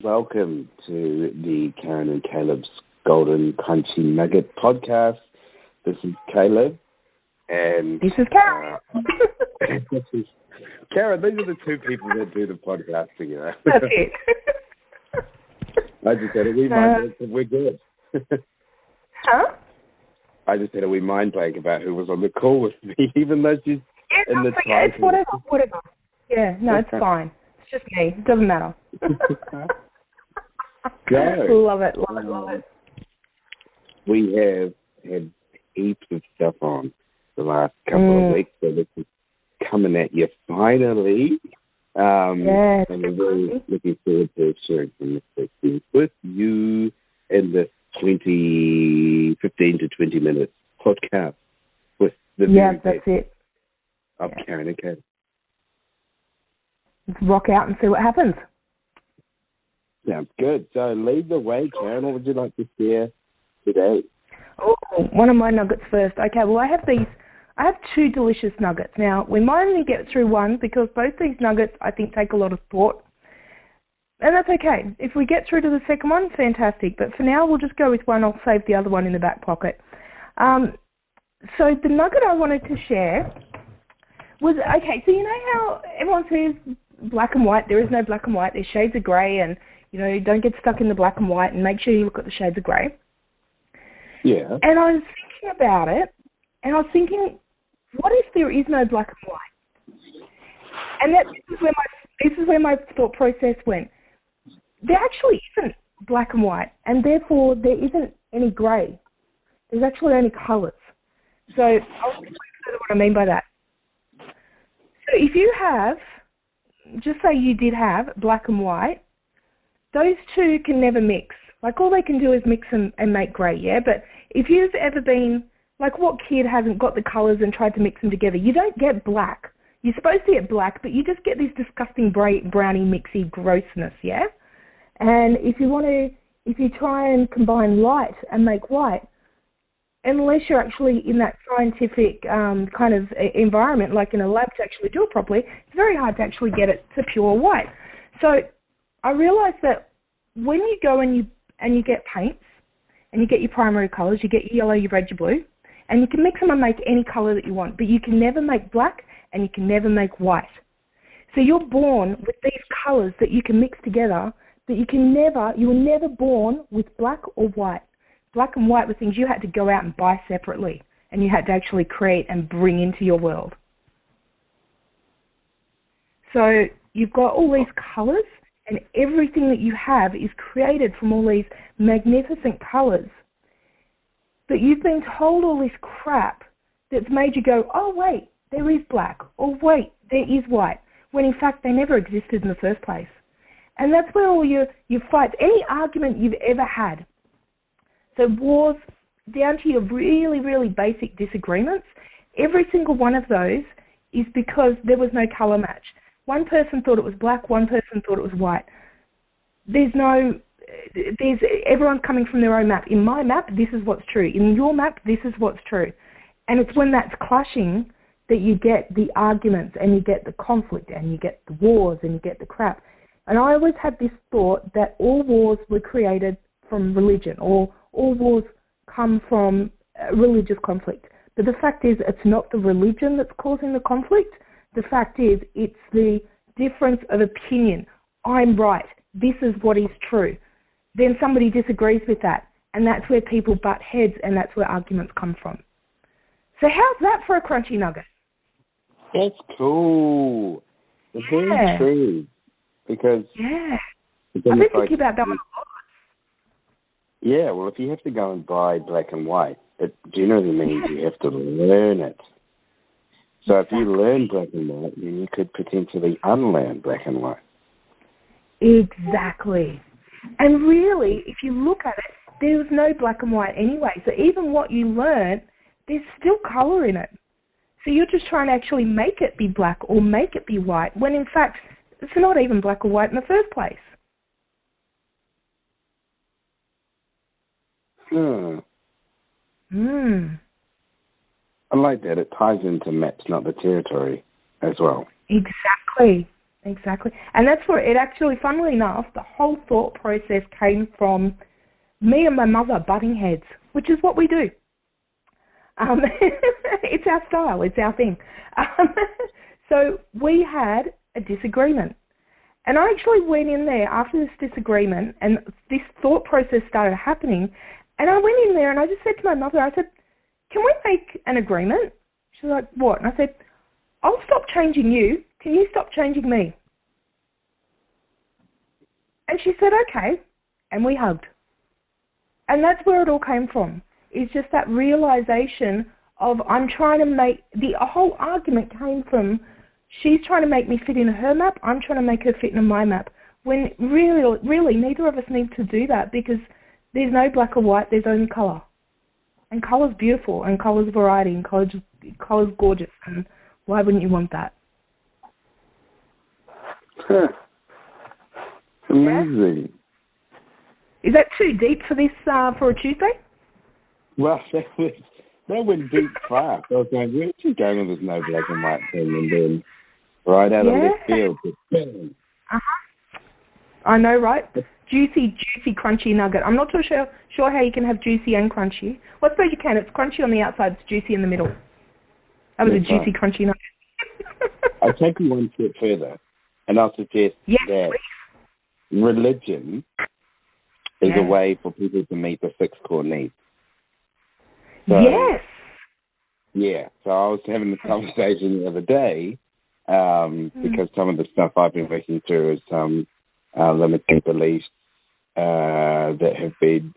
welcome to the Karen and Caleb's Golden Crunchy Nugget podcast. This is Caleb, and this is Karen. This is Karen. These are the two people that do the podcasting, you know. That's it. I just said we're good. Huh? I just had a wee mind blank about who was on the call with me, even though she's in the title. It's whatever. Yeah, no, it's fine. It's just me. It doesn't matter. Love it. We have had heaps of stuff on the last couple of weeks, so this is coming at you finally. And we're really looking forward to sharing some experiences with you in this 15 to 20 minutes podcast with the that's it. Of Karen and Kate. Let's rock out and see what happens. Sounds good. So lead the way, Karen. What would you like to share today? Oh, one of my nuggets first. Okay, well, I have two delicious nuggets. Now, we might only get through one because both these nuggets, I think, take a lot of thought. And that's okay. If we get through to the second one, fantastic. But for now, we'll just go with one. I'll save the other one in the back pocket. So the nugget I wanted to share was, okay, so you know how everyone says black and white? There is no black and white. There's shades of grey, and, you know, don't get stuck in the black and white, and make sure you look at the shades of grey. Yeah. And I was thinking about it, and I was thinking, what if there is no black and white? And this is where my thought process went. There actually isn't black and white, and therefore there isn't any grey. There's actually only colours. So I'll explain what I mean by that. So if you have, just say you did have black and white, those two can never mix. Like, all they can do is mix and make grey, yeah? But if you've ever been, like, what kid hasn't got the colours and tried to mix them together? You don't get black. You're supposed to get black, but you just get this disgusting brownie mixy grossness, yeah? And if you try and combine light and make white, unless you're actually in that scientific kind of environment, like in a lab to actually do it properly, it's very hard to actually get it to pure white. So I realised that when you go and you get paints, and you get your primary colours, you get your yellow, your red, your blue, and you can mix them and make any colour that you want, but you can never make black and you can never make white. So you're born with these colours that you can mix together, but you were never born with black or white. Black and white were things you had to go out and buy separately, and you had to actually create and bring into your world. So you've got all these colours, and everything that you have is created from all these magnificent colours. But you've been told all this crap that's made you go, oh, wait, there is black, or wait, there is white, when in fact they never existed in the first place. And that's where all your fights, any argument you've ever had, so wars down to your really, really basic disagreements, every single one of those is because there was no colour match. One person thought it was black, one person thought it was white. Everyone's coming from their own map. In my map, this is what's true. In your map, this is what's true. And it's when that's clashing that you get the arguments and you get the conflict and you get the wars and you get the crap. And I always had this thought that all wars were created from religion, or all wars come from religious conflict. But the fact is, it's not the religion that's causing the conflict. The fact is, it's the difference of opinion. I'm right. This is what is true. Then somebody disagrees with that, and that's where people butt heads, and that's where arguments come from. So how's that for a crunchy nugget? That's cool. It's very true. Because I've been thinking about that one a lot. Yeah, well, if you have to go and buy black and white, it generally means you have to learn it. So if you learn black and white, then you could potentially unlearn black and white. Exactly. And really, if you look at it, there's no black and white anyway. So even what you learn, there's still colour in it. So you're just trying to actually make it be black or make it be white, when in fact, it's not even black or white in the first place. I like that. It ties into maps, not the territory, as well. Exactly. Exactly. And that's where it actually, funnily enough, the whole thought process came from me and my mother butting heads, which is what we do. It's our style. It's our thing. So we had a disagreement. And I actually went in there after this disagreement, and this thought process started happening. And I went in there and I just said to my mother, I said, can we make an agreement? She's like, what? And I said, I'll stop changing you. Can you stop changing me? And she said, okay. And we hugged. And that's where it all came from. It's just that realization of I'm trying to make, the whole argument came from she's trying to make me fit in her map, I'm trying to make her fit in my map. When really neither of us need to do that, because there's no black or white, there's only colour. And colour's beautiful, and colour's variety, and colour's gorgeous, and why wouldn't you want that? Amazing. Is that too deep for this, for a Tuesday? Well, that went deep fast. I was going, where's she going with this no black and white thing? And then right out of left field, bang. I know, right? Juicy, crunchy nugget. I'm not too sure how you can have juicy and crunchy. Well, I suppose you can. It's crunchy on the outside, it's juicy in the middle. That was a juicy, crunchy nugget. I'll take you one step further, and I'll suggest that religion is a way for people to meet the 6 core needs. So, yes. Yeah. So I was having this conversation the other day because some of the stuff I've been working through is some limiting beliefs that have been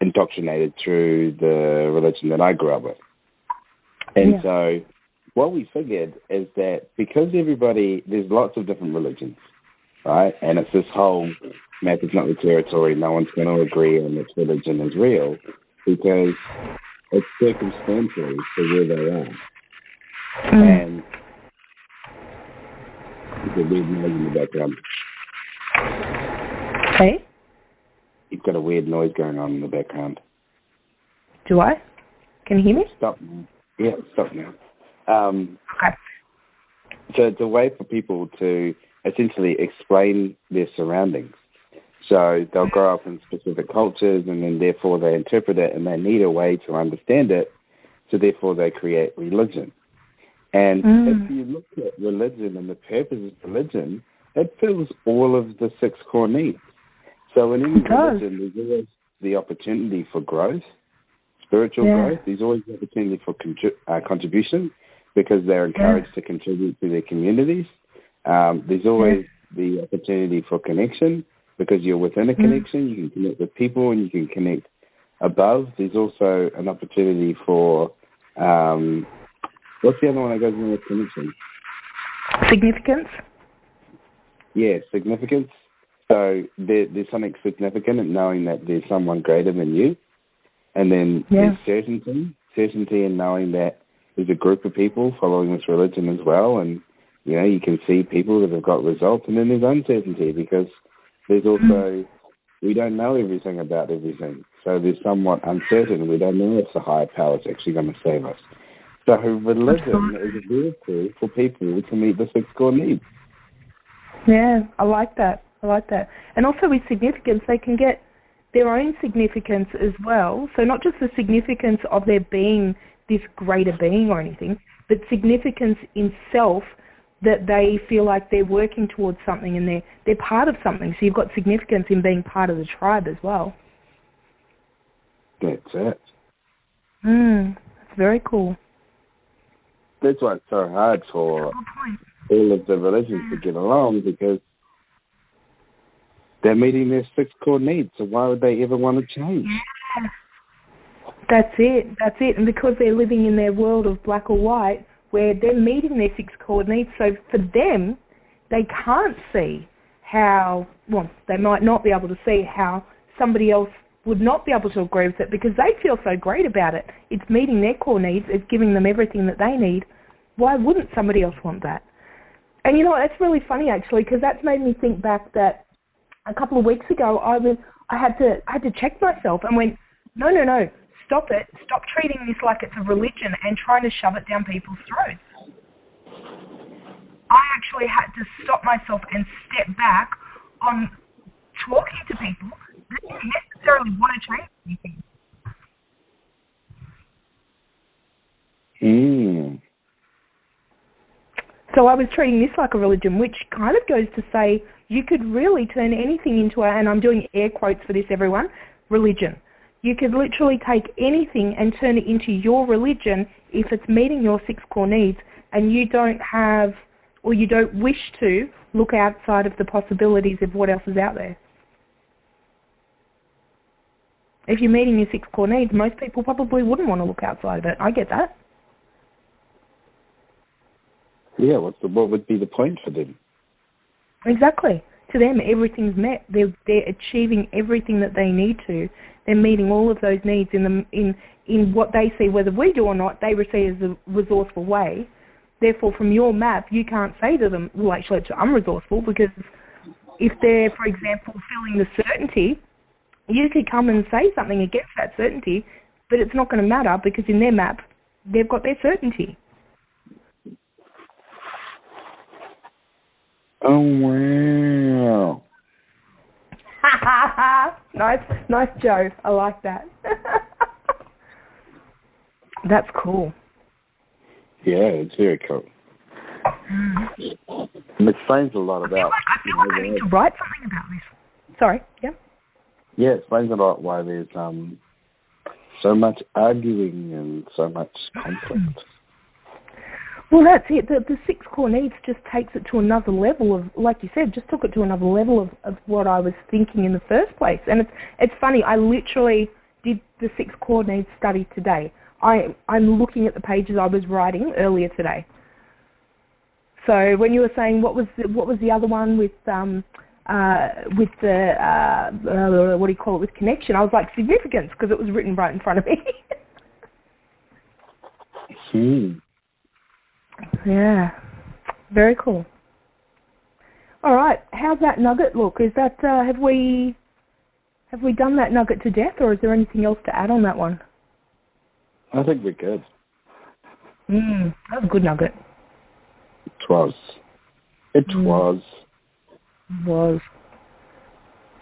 indoctrinated through the religion that I grew up with. And so what we figured is that because there's lots of different religions, right? And it's this whole map is not the territory, no one's going to agree on which religion is real, because it's circumstantial to where they are. And there's a weird noise in the background. Hey? You've got a weird noise going on in the background. Do I? Can you hear me? Stop now. Yeah, stop now. Okay. So it's a way for people to essentially explain their surroundings. So they'll grow up in specific cultures, and then therefore they interpret it, and they need a way to understand it, so therefore they create religion. And if you look at religion and the purpose of religion, it fills all of the 6 core needs. So in any religion, there's always the opportunity for growth, spiritual growth. There's always the opportunity for contribution, because they're encouraged to contribute to their communities. There's always the opportunity for connection, because you're within a connection. You can connect with people, and you can connect above. There's also an opportunity for, what's the other one that goes in with connection? Significance. Yeah, significance. So there's something significant in knowing that there's someone greater than you. And then there's certainty in knowing that there's a group of people following this religion as well. And, you can see people that have got results. And then there's uncertainty, because there's also, we don't know everything about everything. So there's somewhat uncertain. We don't know if the higher power is actually going to save us. So religion is a vehicle for people to meet the 6 core needs. Yeah, I like that. And also with significance, they can get their own significance as well. So not just the significance of there being this greater being or anything, but significance in self, that they feel like they're working towards something and they're part of something. So you've got significance in being part of the tribe as well. That's it. That's very cool. That's why it's so hard for all of the religions to get along, because they're meeting their 6 core needs. So why would they ever want to change? That's it. And because they're living in their world of black or white, where they're meeting their 6 core needs, so for them, they can't see how, they might not be able to see how somebody else would not be able to agree with it, because they feel so great about it. It's meeting their core needs. It's giving them everything that they need. Why wouldn't somebody else want that? And that's really funny, actually, because that's made me think back that a couple of weeks ago I had to check myself and went, no, stop it. Stop treating this like it's a religion and trying to shove it down people's throats. I actually had to stop myself and step back on talking to people that didn't necessarily want to change anything. So I was treating this like a religion, which kind of goes to say you could really turn anything into and I'm doing air quotes for this, everyone, religion. You could literally take anything and turn it into your religion if it's meeting your 6 core needs and you don't have or you don't wish to look outside of the possibilities of what else is out there. If you're meeting your 6 core needs, most people probably wouldn't want to look outside of it. I get that. Yeah, what would be the point for them? Exactly. To them, everything's met. They're achieving everything that they need to. They're meeting all of those needs in what they see, whether we do or not, they receive as a resourceful way. Therefore, from your map, you can't say to them, well, actually, it's unresourceful, because if they're, for example, feeling the certainty, you could come and say something against that certainty, but it's not going to matter because in their map, they've got their certainty. Oh, wow. Nice, Joe. I like that. That's cool. Yeah, it's very cool. It explains a lot about... I feel like I need to write something about this. Sorry, yeah? Yeah, it explains a lot why there's so much arguing and so much conflict. Well, that's it. The 6 core needs just takes it to another level of, like you said, just took it to another level of what I was thinking in the first place. And it's funny, I literally did the 6 core needs study today. I'm looking at the pages I was writing earlier today. So when you were saying what was the other one with the what do you call it, with connection, I was like significance, because it was written right in front of me. Yeah, very cool. All right, how's that nugget look? Is that have we done that nugget to death, or is there anything else to add on that one? I think we're good. That was a good nugget. It was.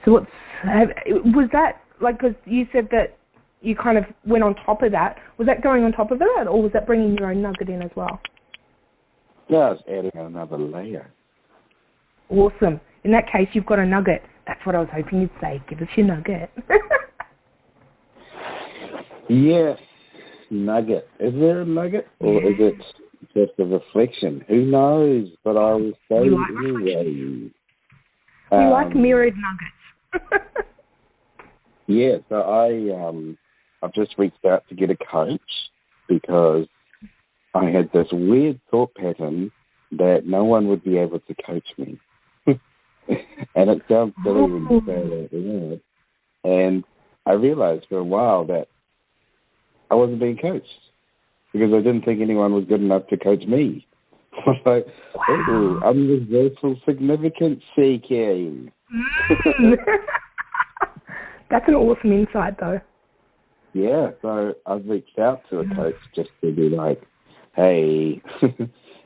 So was that, like, because you said that you kind of went on top of that. Was that going on top of that, or was that bringing your own nugget in as well? Yeah, I was adding another layer. Awesome. In that case, you've got a nugget. That's what I was hoping you'd say. Give us your nugget. Yes, nugget. Is there a nugget, or is it just a reflection? Who knows? But I will say anyway. We like mirrored nuggets. Yeah, so I've just reached out to get a coach because I had this weird thought pattern that no one would be able to coach me. And it sounds silly when you say that, yeah. And I realized for a while that I wasn't being coached because I didn't think anyone was good enough to coach me. I was like, oh, I'm resourceful significance seeking. That's an awesome insight, though. Yeah, so I've reached out to a coach just to be like, hey,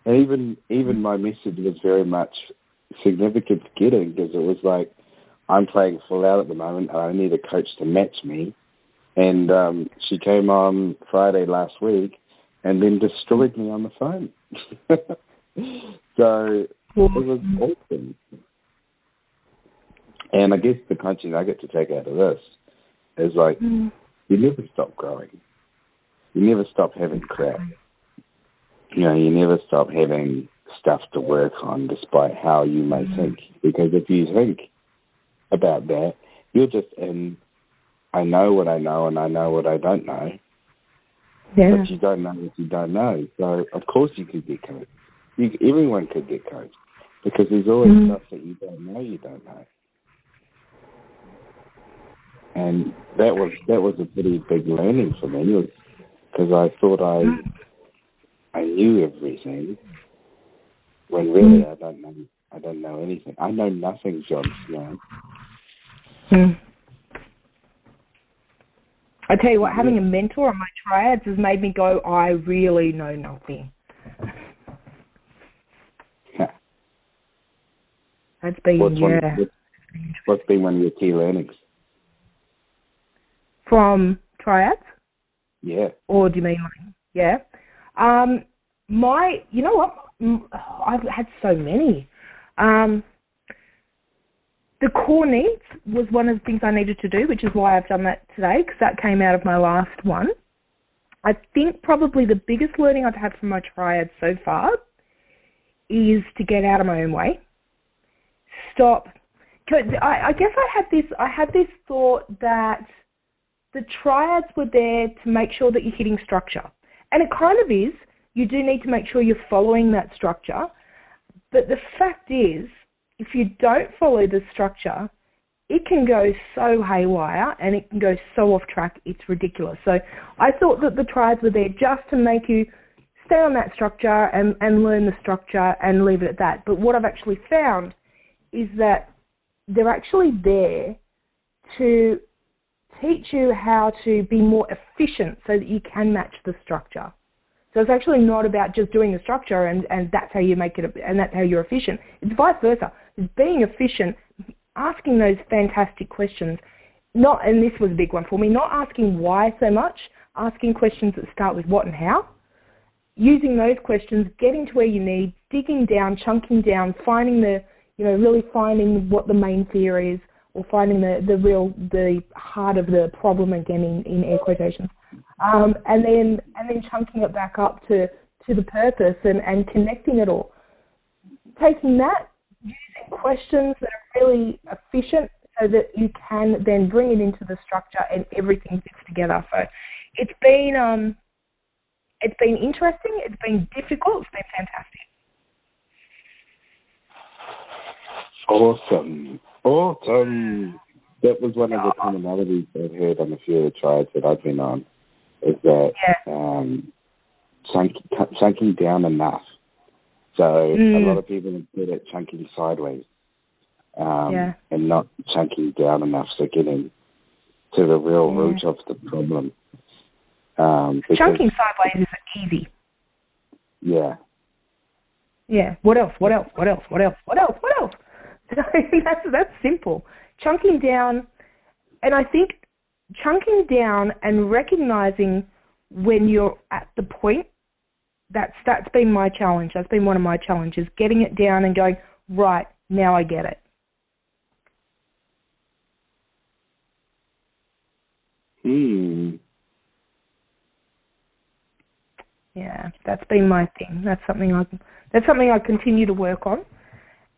and even my message was very much significance getting, because it was like, I'm playing full out at the moment and I need a coach to match me. And she came on Friday last week and then destroyed me on the phone. So it was awesome. And I guess the coaching I get to take out of this is like, you never stop growing. You never stop having crap. You know, you never stop having stuff to work on despite how you may think. Because if you think about that, you're just in, I know what I know and I know what I don't know. Yeah. But you don't know what you don't know. So, of course you could get coached. Everyone could get coached. Because there's always stuff that you don't know. And that was a pretty big learning for me, because I thought I knew everything, when really I don't know anything. I know nothing, Jon Snow. I tell you what, having a mentor on my triads has made me go, I really know nothing. That's been, what's been one of your key learnings? From triads? Yeah. Or do you mean, yeah? You know what? I've had so many. The core needs was one of the things I needed to do, which is why I've done that today, because that came out of my last one. I think probably the biggest learning I've had from my triad so far is to get out of my own way. Stop. I guess I had this thought that the triads were there to make sure that you're hitting structure. And it kind of is. You do need to make sure you're following that structure. But the fact is, if you don't follow the structure, it can go so haywire and it can go so off track, it's ridiculous. So I thought that the triads were there just to make you stay on that structure and learn the structure and leave it at that. But what I've actually found is that they're actually there to teach you how to be more efficient so that you can match the structure. So it's actually not about just doing the structure and that's how you make it, and that's how you're efficient. It's vice versa. It's being efficient, asking those fantastic questions. And this was a big one for me, not asking why so much, asking questions that start with what and how. Using those questions, getting to where you need, digging down, chunking down, finding really finding what the main fear is, or finding the heart of the problem again in air quotations. And then chunking it back up to the purpose and connecting it all. Taking that, using questions that are really efficient so that you can then bring it into the structure and everything fits together. So it's been interesting, it's been difficult, it's been fantastic. Awesome. That was one of the commonalities I've heard on a few of the triads that I've been on, is that chunking down enough. So a lot of people are good at chunking sideways and not chunking down enough, so getting to the real root of the problem. Chunking sideways is easy. Yeah. Yeah. What else? That's simple. Chunking down, and I think chunking down and recognizing when you're at the point, that's been my challenge. That's been one of my challenges, getting it down and going, right, now I get it. Yeah, that's been my thing. That's something I continue to work on.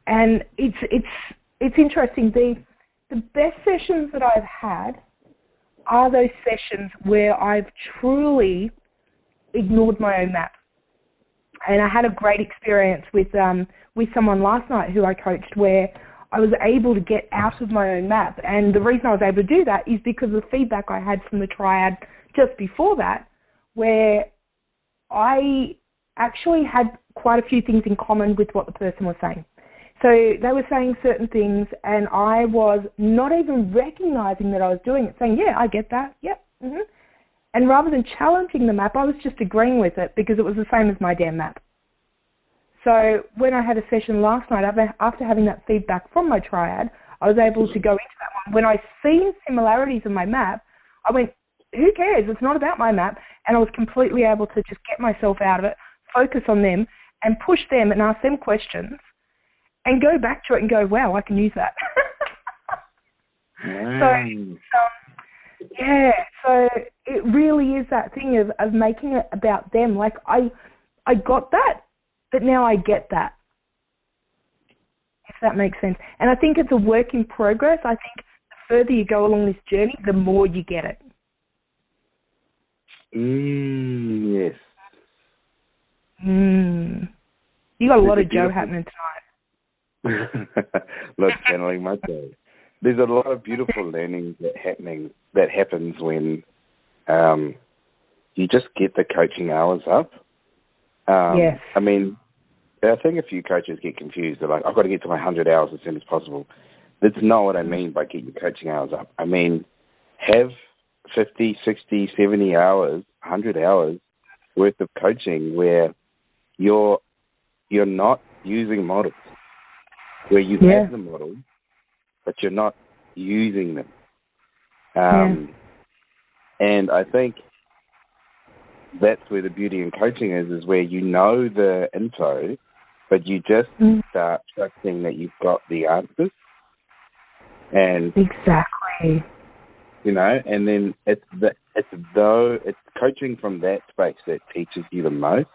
And it's interesting. The best sessions that I've had are those sessions where I've truly ignored my own map. And I had a great experience with someone last night who I coached, where I was able to get out of my own map. And the reason I was able to do that is because of the feedback I had from the triad just before that, where I actually had quite a few things in common with what the person was saying. So they were saying certain things, and I was not even recognizing that I was doing it, saying, yeah, I get that, yep. Mm-hmm. And rather than challenging the map, I was just agreeing with it because it was the same as my damn map. So when I had a session last night, after having that feedback from my triad, I was able to go into that one. When I seen similarities in my map, I went, who cares? It's not about my map. And I was completely able to just get myself out of it, focus on them, and push them and ask them questions, and go back to it and go, wow, I can use that. So it really is that thing of making it about them. Like, I got that, but now I get that, if that makes sense. And I think it's a work in progress. I think the further you go along this journey, the more you get it. Yes. You got a lot of Joe happening tonight. Look, channeling my day. There's a lot of beautiful learning that happens when you just get the coaching hours up. Yes. I mean, I think a few coaches get confused. They're like, I've got to get to my 100 hours as soon as possible. That's not what I mean by getting your coaching hours up. I mean, have 50, 60, 70 hours, 100 hours worth of coaching where you're not using models. where you Yeah. have the model, but you're not using them. And I think that's where the beauty in coaching is where you know the info, but you just start trusting that you've got the answers. And exactly. You know, and then it's coaching from that space that teaches you the most.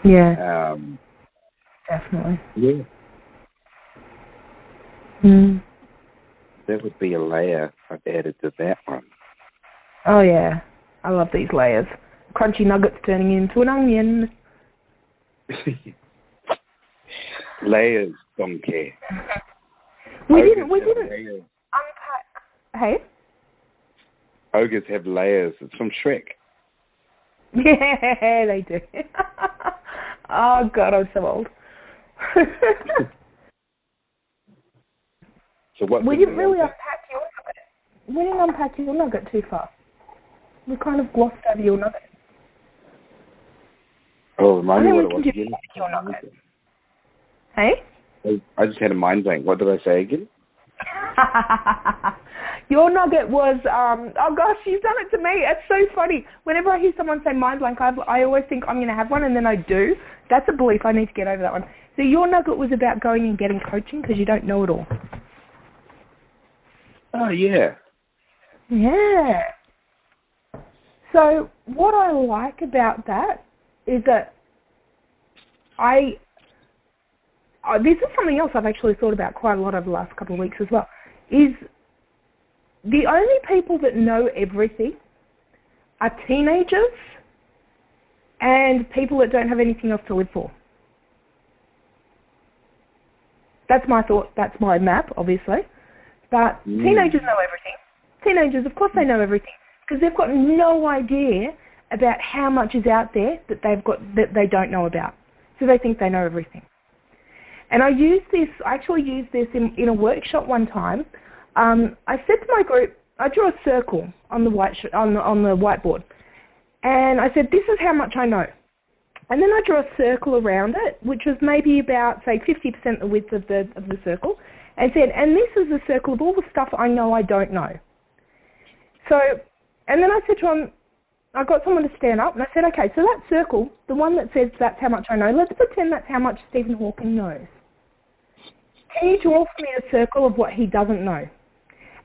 Yeah. Definitely. Yeah. That would be a layer I've added to that one. Oh yeah, I love these layers. Crunchy nuggets turning into an onion. Layers, don't care. We didn't layers. unpack. Hey. Ogres have layers. It's from Shrek. Yeah, they do. Oh God, I'm so old. So what? We didn't really unpack your nugget. We didn't unpack your nugget too far. We kind of glossed over your nugget. Oh, remind me what it was again. Your nugget. Hey? I just had a mind blank. What did I say again? Your nugget was, oh gosh, you've done it to me. It's so funny. Whenever I hear someone say mind blank, I always think I'm going to have one, and then I do. That's a belief. I need to get over that one. So your nugget was about going and getting coaching because you don't know it all. Oh, yeah. Yeah. So what I like about that is that this is something else I've actually thought about quite a lot over the last couple of weeks as well, is the only people that know everything are teenagers and people that don't have anything else to live for. That's my thought. That's my map, obviously. But teenagers know everything. Teenagers, of course they know everything because they've got no idea about how much is out there that they don't know about. So they think they know everything. And I actually used this in a workshop one time. I said to my group, I drew a circle on the whiteboard, and I said, this is how much I know. And then I drew a circle around it, which was maybe about, say, 50% the width of the circle, and said, and this is the circle of all the stuff I know I don't know. So, and then I said to him, I got someone to stand up, and I said, okay, so that circle, the one that says that's how much I know, let's pretend that's how much Stephen Hawking knows. Can you draw for me a circle of what he doesn't know?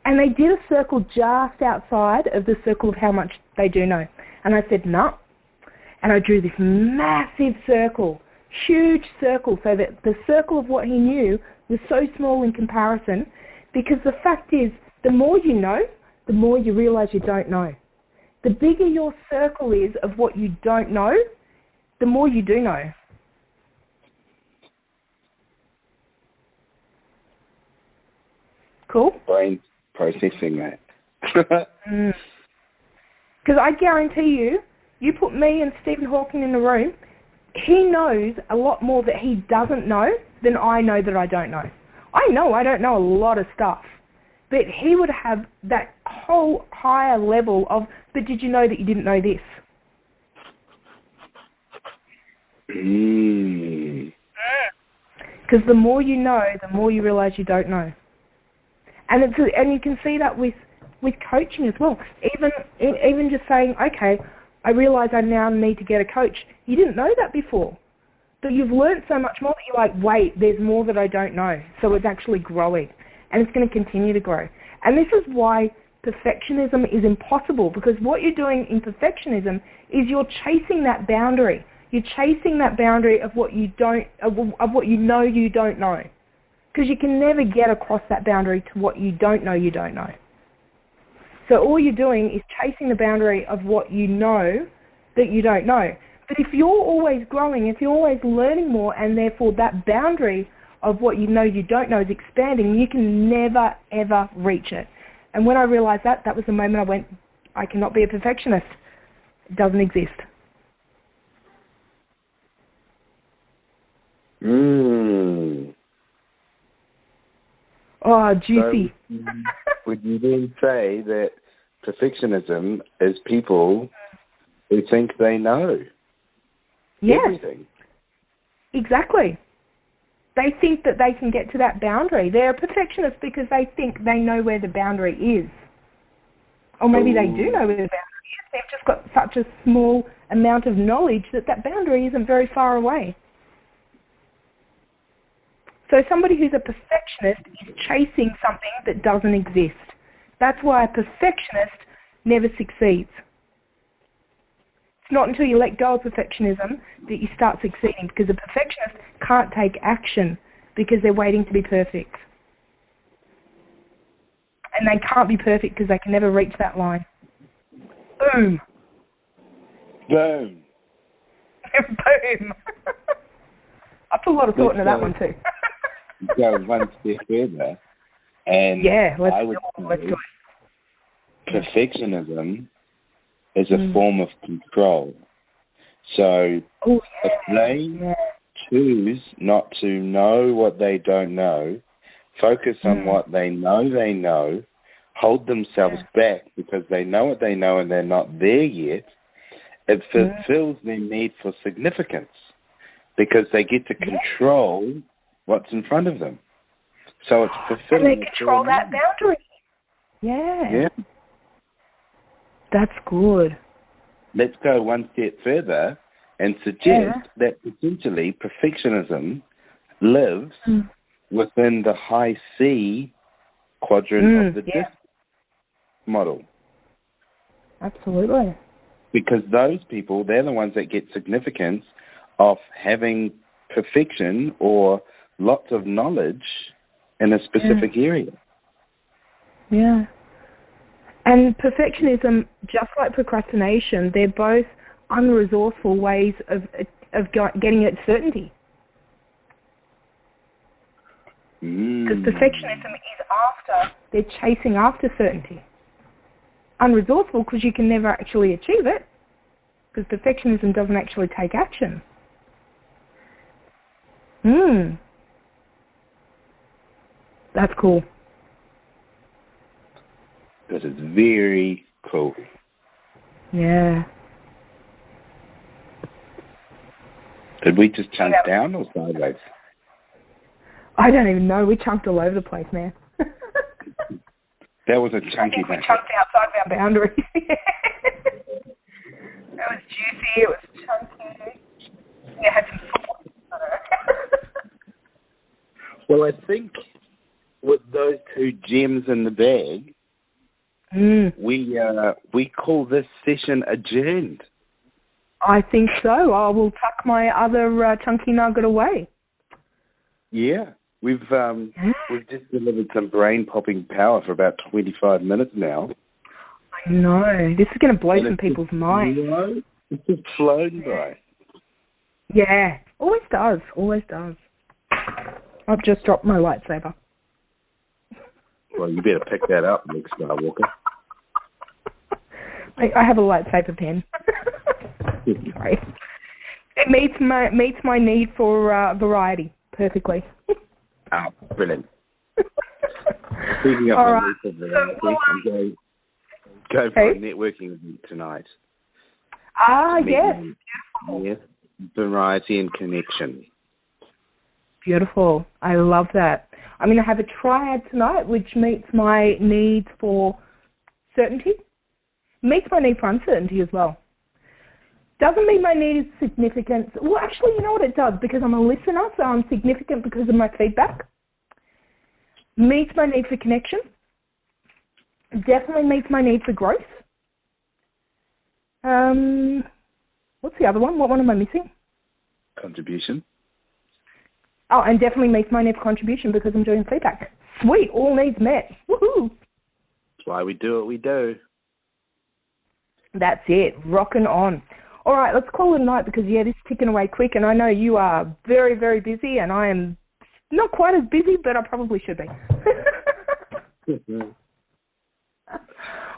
And they did a circle just outside of the circle of how much they do know. And I said, no. And I drew this massive circle, huge circle, so that the circle of what he knew was so small in comparison, because the fact is, the more you know, the more you realise you don't know. The bigger your circle is of what you don't know, the more you do know. Cool? Brain processing that. Because I guarantee you put me and Stephen Hawking in the room, he knows a lot more that he doesn't know than I know that I don't know. I know I don't know a lot of stuff, but he would have that whole higher level of, but did you know that you didn't know this? Because the more you know, the more you realise you don't know. And you can see that with coaching as well. Even just saying, okay, I realise I now need to get a coach. You didn't know that before, but you've learned so much more that you're like, wait, there's more that I don't know. So it's actually growing, and it's going to continue to grow. And this is why perfectionism is impossible, because what you're doing in perfectionism is you're chasing that boundary. You're chasing that boundary of what you know you don't know. Because you can never get across that boundary to what you don't know you don't know. So all you're doing is chasing the boundary of what you know that you don't know. But if you're always growing, if you're always learning more, and therefore that boundary of what you know you don't know is expanding, you can never, ever reach it. And when I realized that was the moment I went, I cannot be a perfectionist. It doesn't exist. Oh, juicy. So would you then say that perfectionism is people who think they know everything? Exactly. They think that they can get to that boundary. They're a perfectionist because they think they know where the boundary is. Or maybe they do know where the boundary is. They've just got such a small amount of knowledge that that boundary isn't very far away. So somebody who's a perfectionist is chasing something that doesn't exist. That's why a perfectionist never succeeds. It's not until you let go of perfectionism that you start succeeding, because a perfectionist can't take action because they're waiting to be perfect. And they can't be perfect because they can never reach that line. Boom. Boom. Boom. I put a lot of thought into that one too. Go one step further, and let's do it. Perfectionism is a form of control. So if they choose not to know what they don't know, focus on what they know, hold themselves back because they know what they know and they're not there yet, it fulfills their need for significance because they get to control what's in front of them. So it's fulfilling. And they control that boundary. Yeah. That's good. Let's go one step further and suggest that potentially perfectionism lives within the high C quadrant of the DISC model. Absolutely. Because those people, they're the ones that get significance of having perfection or lots of knowledge in a specific area. Yeah. And perfectionism, just like procrastination, they're both unresourceful ways of getting at certainty. Because perfectionism is they're chasing after certainty. Unresourceful because you can never actually achieve it, because perfectionism doesn't actually take action. That's cool. This is very cool. Yeah. Did we just chunk down or sideways? I don't even know. We chunked all over the place, man. That was a chunky thing. We chunked outside of our boundaries. That was juicy. It was chunky. It had some sauce. Well, I think with those two gems in the bag, we call this session adjourned. I think so. I will tuck my other chunky nugget away. Yeah. We've just delivered some brain-popping power for about 25 minutes now. I know. This is going to blow some people's minds. It's just flown by. Yeah. Always does. Always does. I've just dropped my lightsaber. Well, you better pick that up, Luke Skywalker. I have a lightsaber pen. Sorry. It meets my need for variety perfectly. Oh, brilliant. Speaking of my need for variety, I'm going for a networking event tonight. Yes. Beautiful. Yes, variety and connection. Beautiful. I love that. I'm going to have a triad tonight, which meets my need for certainty. Meets my need for uncertainty as well. Doesn't mean my need is significant. Well, actually, you know what it does? Because I'm a listener, so I'm significant because of my feedback. Meets my need for connection. Definitely meets my need for growth. What's the other one? What one am I missing? Contribution. Oh, and definitely meets my need for contribution because I'm doing feedback. Sweet, all needs met. Woohoo! That's why we do what we do. That's it, rocking on. All right, let's call it a night because, this is ticking away quick, and I know you are very, very busy, and I am not quite as busy, but I probably should be.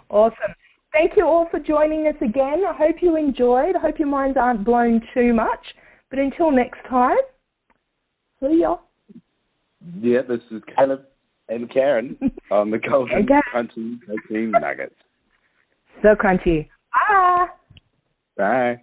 Awesome. Thank you all for joining us again. I hope you enjoyed. I hope your minds aren't blown too much. But until next time, see ya. Yeah, this is Caleb and Karen on the Golden Crunchy Protein Nuggets. So crunchy. Bye. Bye.